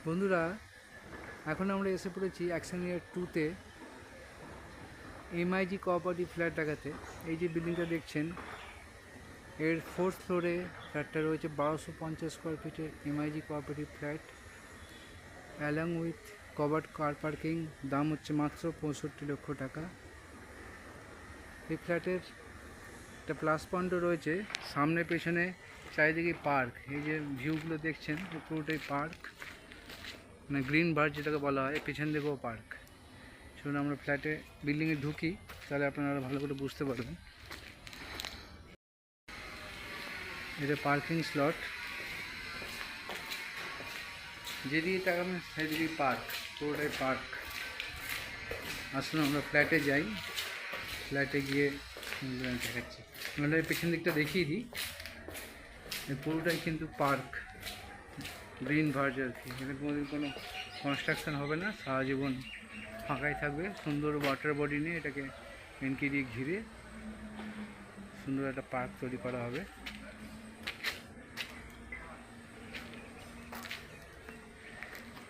বন্ধুরা, এখন আমরা এসে পড়েছি অ্যাকশন ইয়ার 2-তে এমআইজি কোঅপারেটিভ ফ্ল্যাট দেখাতে। এই যে বিল্ডিংটা দেখছেন, এর 4th ফ্লোরে ফ্ল্যাটটা রয়েছে 1250 স্কোয়ার ফিটের MiG cooperative flat along with covered car parking. দাম হচ্ছে মাত্র 65 লক্ষ টাকা। এই ফ্ল্যাটের একটা প্লাস পয়েন্টও রয়েছে, সামনে পেছনে চারিদিকে পার্ক। এই যে ভিউগুলো দেখছেন পুরোটাই পার্ক, মানে গ্রিন বার্ড যেটাকে বলা হয়। পেছন দিকেও পার্ক। চলুন আমরা ফ্ল্যাটে বিল্ডিংয়ে ঢুকি, তাহলে আপনারা ভালো করে বুঝতে পারবেন। এটা পার্কিং স্লট, যেদিকে তাকাবেন সেদিকেই পার্ক, পুরোটাই পার্ক। আসলে আমরা ফ্ল্যাটে যাই, ফ্ল্যাটে গিয়ে দেখাচ্ছি। আমরা পেছন দিকটা দেখিয়ে দিই, পুরোটাই কিন্তু পার্ক, গ্রিন ভার্জ আর কি। এখানে কোনোদিন কোনো কনস্ট্রাকশন হবে না, সারা জীবন ফাঁকাই থাকবে। সুন্দর ওয়াটার বডি নিয়ে এটাকে এনকি দিয়ে ঘিরে সুন্দর একটা পার্ক তৈরি করা হবে।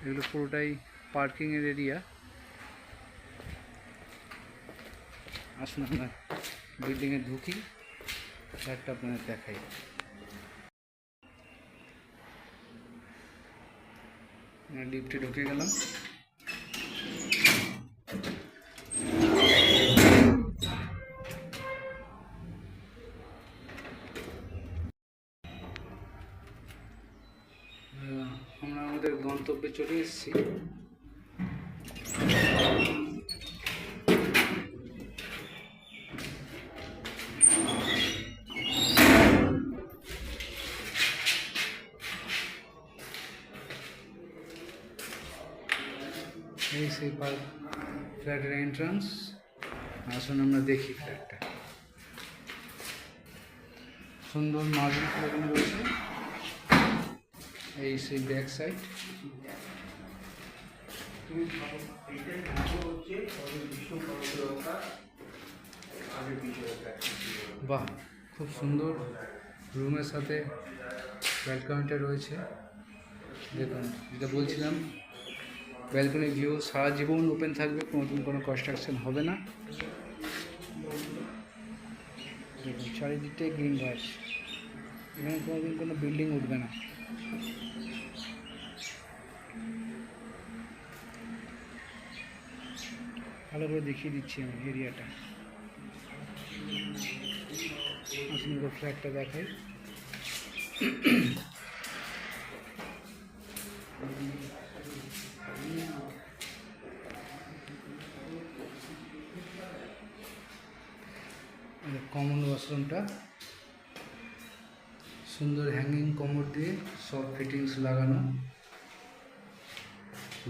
এগুলো পুরোটাই পার্কিংয়ের এরিয়া। আসুন আমরা বিল্ডিংয়ে ঢুকি, ফ্ল্যাটটা আপনাদের দেখাই। লিফটে ঢুকে গেলাম। আমরা আমাদের গন্তব্যে চলে এসেছি। এই সেই ফ্ল্যাটের এন্ট্রান্স। আসুন আমরা দেখি ফ্ল্যাটটা। সুন্দর মার্বেল লাগানো রয়েছে। এই সেই ব্যাক সাইড। বাহ, খুব সুন্দর। রুমের সাথে ব্যালকনিটা রয়েছে। দেখুন, যেটা বলছিলাম, ব্যালকনি ভিউ সারা জীবন ওপেন থাকবে, নতুন কোনো কনস্ট্রাকশন হবে না। দেখুন চারিদিকটাই গ্রিন ঘাস, এখানে কোনোদিন কোনো বিল্ডিং উঠবে না। ভালো করে দেখিয়ে দিচ্ছি আমি এরিয়াটা। আসুন ফ্ল্যাটটা দেখাই। কমন ওয়াশরুমটা, সুন্দর হ্যাঙ্গিং কমোড দিয়ে সব ফিটিংস লাগানো,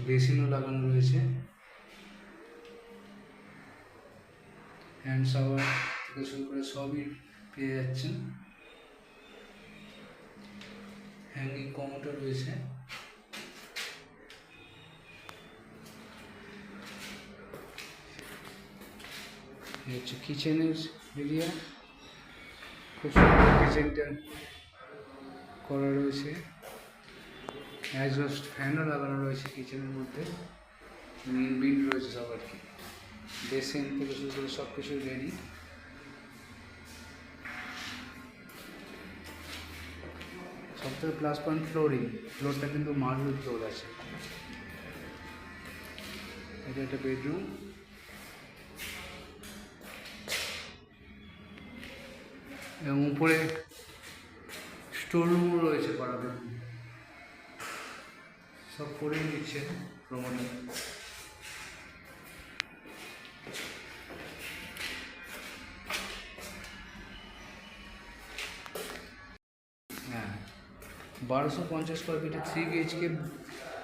বেসিনও লাগানো রয়েছে। হ্যান্ড শাওয়ার থেকে শুরু করে সবই পেয়ে যাচ্ছেন। হ্যাঙ্গিং কমোডও রয়েছে। এই হচ্ছে কিচেনের এরিয়া। খুব সুন্দর কিচেনটা করা রয়েছে। অ্যাডজাস্ট ফ্যানও লাগানো রয়েছে কিচেনের মধ্যে। বিন রয়েছে সব আর কি। বেসিন থেকে শুরু করে সব কিছু রেডি। সবথেকে প্লাস পয়েন্ট ফ্লোরিং। ফ্লোরটা কিন্তু মার্বেল ফ্লোর আছে। এটা একটা বেডরুম। এবং উপরে স্টোর রুমও রয়েছে করা। দেখুন সব করেই দিচ্ছে প্রমোটার। হ্যাঁ, 1250 স্কোয়ার ফিটে 3 BHK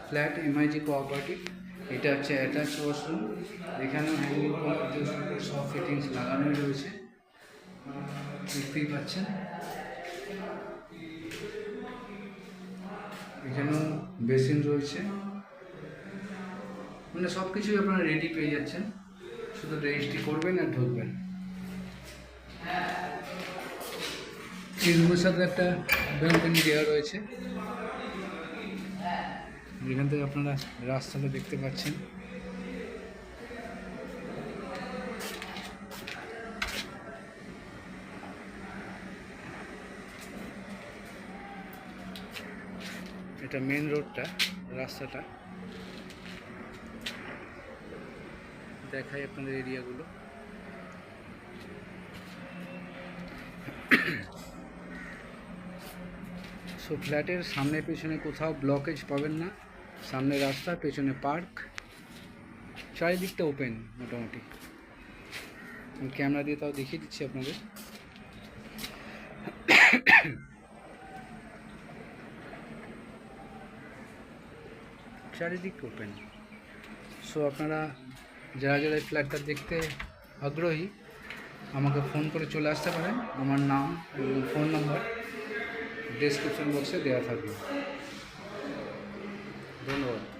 ফ্ল্যাট এমআইজি কোঅপারেটিভ। এটা হচ্ছে অ্যাটাচ ওয়াশরুম। এখানেও হ্যাঙ্গিং সব ফিটিংস লাগানোই রয়েছে, দেখতেই পাচ্ছেন। এখানেও বেসিন রয়েছে, মানে সব কিছুই আপনারা রেডি পেয়ে যাচ্ছেন, শুধু রেজিস্ট্রি করবেন আর ঢুকবেন। এই রুমের সাথে একটা ব্যালকনি দেওয়া রয়েছে। এখান থেকে আপনারা রাস্তাটা দেখতে পাচ্ছেন। এটা মেন রোডটা, রাস্তাটা দেখাই আপনাদের এরিয়াগুলো। সো ফ্ল্যাটের সামনে পেছনে কোথাও ব্লকেজ পাবেন না। সামনে রাস্তা, পেছনে পার্ক, চারিদিকটা ওপেন মোটামুটি। আমি ক্যামেরা দিয়ে তাও দেখিয়ে দিচ্ছি আপনাদের। চারিদিক ওপেন। সো আপনারা যারা যারা এই ফ্ল্যাটটা দেখতে আগ্রহী আমাকে ফোন করে চলে আসতে পারেন। আমার নাম এবং ফোন নাম্বার ডেসক্রিপশন বক্সে দেওয়া থাকবে। ধন্যবাদ।